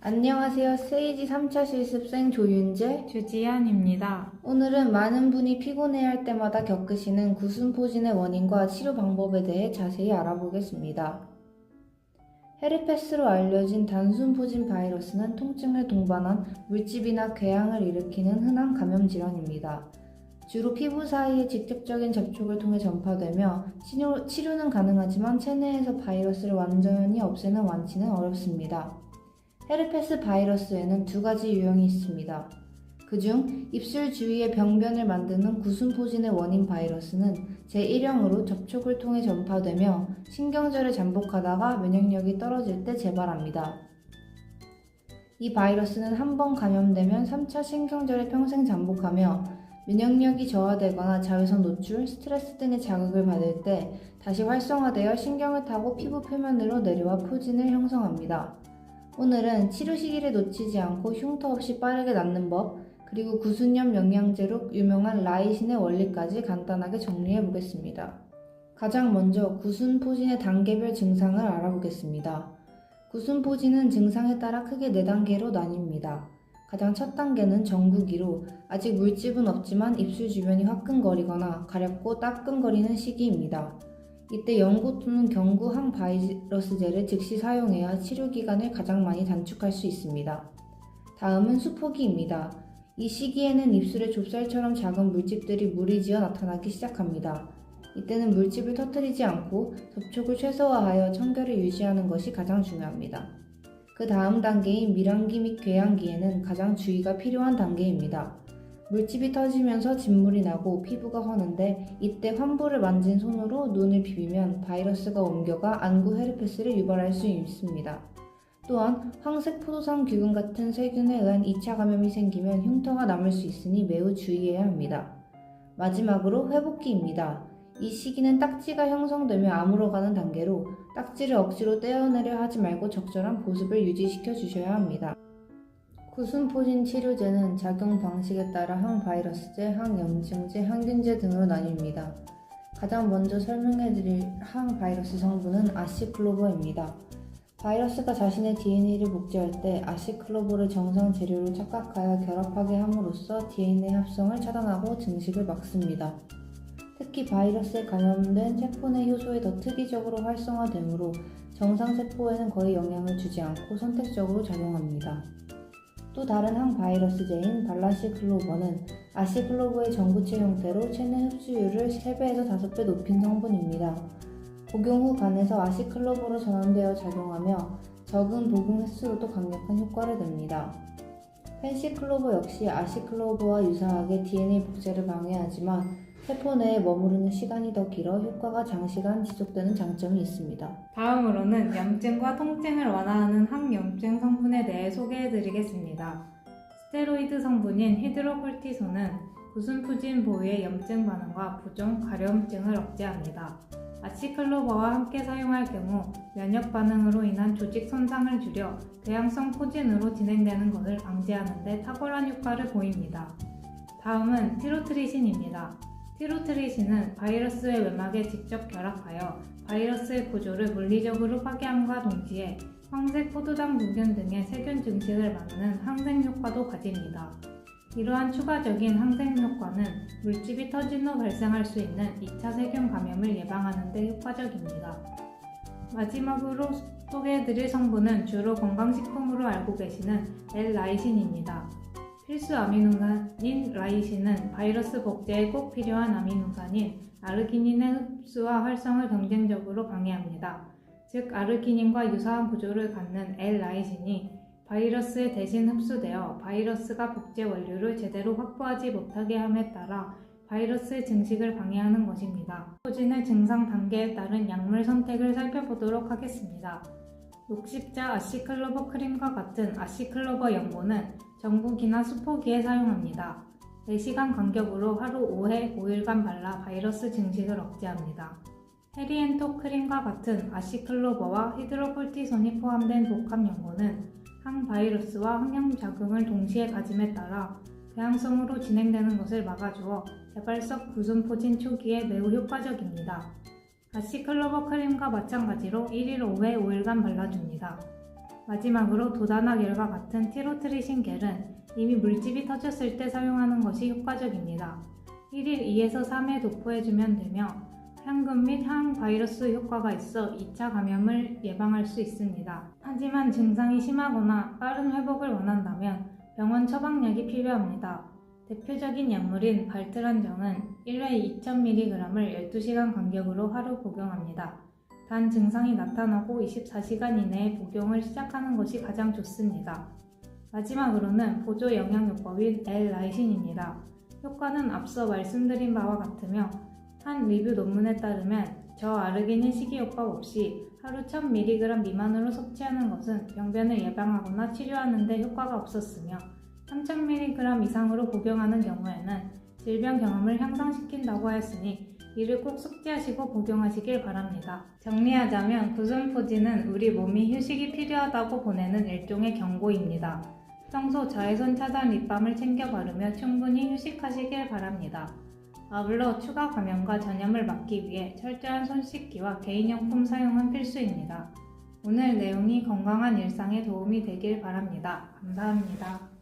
안녕하세요. 세이지 3차 실습생 조윤재, 주지연입니다. 오늘은 많은 분이 피곤해할 때마다 겪으시는 구순포진의 원인과 치료 방법에 대해 자세히 알아보겠습니다. 헤르페스로 알려진 단순포진 바이러스는 통증을 동반한 물집이나 궤양을 일으키는 흔한 감염 질환입니다. 주로 피부 사이의 직접적인 접촉을 통해 전파되며 치료는 가능하지만 체내에서 바이러스를 완전히 없애는 완치는 어렵습니다. 헤르페스 바이러스에는 두 가지 유형이 있습니다. 그중 입술 주위에 병변을 만드는 구순포진의 원인 바이러스는 제1형으로 접촉을 통해 전파되며 신경절을 잠복하다가 면역력이 떨어질 때 재발합니다. 이 바이러스는 한 번 감염되면 3차 신경절에 평생 잠복하며 면역력이 저하되거나 자외선 노출, 스트레스 등의 자극을 받을 때 다시 활성화되어 신경을 타고 피부 표면으로 내려와 포진을 형성합니다. 오늘은 치료 시기를 놓치지 않고 흉터 없이 빠르게 낫는 법, 그리고 구순염 영양제로 유명한 라이신의 원리까지 간단하게 정리해 보겠습니다. 가장 먼저 구순포진의 단계별 증상을 알아보겠습니다. 구순포진은 증상에 따라 크게 4단계로 나뉩니다. 가장 첫 단계는 정국이로 아직 물집은 없지만 입술 주변이 화끈거리거나 가렵고 따끔거리는 시기입니다. 이때 연고 또는 경구 항바이러스제를 즉시 사용해야 치료 기간을 가장 많이 단축할 수 있습니다. 다음은 수포기입니다. 이 시기에는 입술에 좁쌀처럼 작은 물집들이 무리지어 나타나기 시작합니다. 이때는 물집을 터뜨리지 않고 접촉을 최소화하여 청결을 유지하는 것이 가장 중요합니다. 그 다음 단계인 밀환기 및 궤양기에는 가장 주의가 필요한 단계입니다. 물집이 터지면서 진물이 나고 피부가 허는데 이때 환부를 만진 손으로 눈을 비비면 바이러스가 옮겨가 안구 헤르페스를 유발할 수 있습니다. 또한 황색 포도상 귀금 같은 세균에 의한 2차 감염이 생기면 흉터가 남을 수 있으니 매우 주의해야 합니다. 마지막으로 회복기입니다. 이 시기는 딱지가 형성되며 아물어가는 단계로 딱지를 억지로 떼어내려 하지 말고 적절한 보습을 유지시켜 주셔야 합니다. 구순포진 치료제는 작용 방식에 따라 항바이러스제, 항염증제, 항균제 등으로 나뉩니다. 가장 먼저 설명해드릴 항바이러스 성분은 아시클로버입니다. 바이러스가 자신의 DNA를 복제할 때 아시클로버를 정상 재료로 착각하여 결합하게 함으로써 DNA 합성을 차단하고 증식을 막습니다. 특히 바이러스에 감염된 세포 내 효소에 더 특이적으로 활성화되므로 정상 세포에는 거의 영향을 주지 않고 선택적으로 작용합니다. 또 다른 항바이러스제인 발라시클로버는 아시클로버의 전구체 형태로 체내 흡수율을 3배에서 5배 높인 성분입니다. 복용 후 간에서 아시클로버로 전환되어 작용하며 적은 복용 횟수로도 강력한 효과를 냅니다. 펜시클로버 역시 아시클로버와 유사하게 DNA 복제를 방해하지만 세포 내에 머무르는 시간이 더 길어 효과가 장시간 지속되는 장점이 있습니다. 다음으로는 염증과 통증을 완화하는 항염증 성분에 대해 소개해드리겠습니다. 스테로이드 성분인 히드로콜티손은 구순포진 부위의 염증 반응과 부종, 가려움증을 억제합니다. 아시클로버와 함께 사용할 경우 면역 반응으로 인한 조직 손상을 줄여 궤양성 포진으로 진행되는 것을 방지하는 데 탁월한 효과를 보입니다. 다음은 티로트리신입니다. 티로트리신은 바이러스의 외막에 직접 결합하여 바이러스의 구조를 물리적으로 파괴함과 동시에 황색 포도당 무균 등의 세균 증식을 막는 항생 효과도 가집니다. 이러한 추가적인 항생 효과는 물집이 터진 후 발생할 수 있는 2차 세균 감염을 예방하는 데 효과적입니다. 마지막으로 소개해드릴 성분은 주로 건강식품으로 알고 계시는 L-라이신입니다. 필수 아미노산인 라이신은 바이러스 복제에 꼭 필요한 아미노산인 아르기닌의 흡수와 활성을 경쟁적으로 방해합니다. 즉 아르기닌과 유사한 구조를 갖는 L-라이신이 바이러스에 대신 흡수되어 바이러스가 복제 원료를 제대로 확보하지 못하게 함에 따라 바이러스의 증식을 방해하는 것입니다. 포진의 증상 단계에 따른 약물 선택을 살펴보도록 하겠습니다. 녹십자 아시클로버 크림과 같은 아시클로버 연고는 정국이나 수포기에 사용합니다. 4시간 간격으로 하루 5회 5일간 발라 바이러스 증식을 억제합니다. 헤리엔토 크림과 같은 아시클로버와 히드로콜티손이 포함된 복합 연고는 항바이러스와 항염작용을 동시에 가짐에 따라 궤양성으로 진행되는 것을 막아주어 재발성 구순포진 초기에 매우 효과적입니다. 아시클로버 크림과 마찬가지로 1일 5회 5일간 발라줍니다. 마지막으로 도다나겔과 같은 티로트리신 겔은 이미 물집이 터졌을 때 사용하는 것이 효과적입니다. 1일 2에서 3회 도포해주면 되며 향균 및 항바이러스 효과가 있어 2차 감염을 예방할 수 있습니다. 하지만 증상이 심하거나 빠른 회복을 원한다면 병원 처방약이 필요합니다. 대표적인 약물인 발트란정은 1회 2000mg을 12시간 간격으로 하루 복용합니다. 단 증상이 나타나고 24시간 이내에 복용을 시작하는 것이 가장 좋습니다. 마지막으로는 보조 영양요법인 L-라이신입니다. 효과는 앞서 말씀드린 바와 같으며 한 리뷰 논문에 따르면 저아르기닌 식이요법 없이 하루 1000mg 미만으로 섭취하는 것은 병변을 예방하거나 치료하는 데 효과가 없었으며 3000mg 이상으로 복용하는 경우에는 질병 경험을 향상시킨다고 하였으니 이를 꼭 숙지하시고 복용하시길 바랍니다. 정리하자면 구순포진은 우리 몸이 휴식이 필요하다고 보내는 일종의 경고입니다. 평소 자외선 차단 립밤을 챙겨 바르며 충분히 휴식하시길 바랍니다. 아울러 추가 감염과 전염을 막기 위해 철저한 손 씻기와 개인용품 사용은 필수입니다. 오늘 내용이 건강한 일상에 도움이 되길 바랍니다. 감사합니다.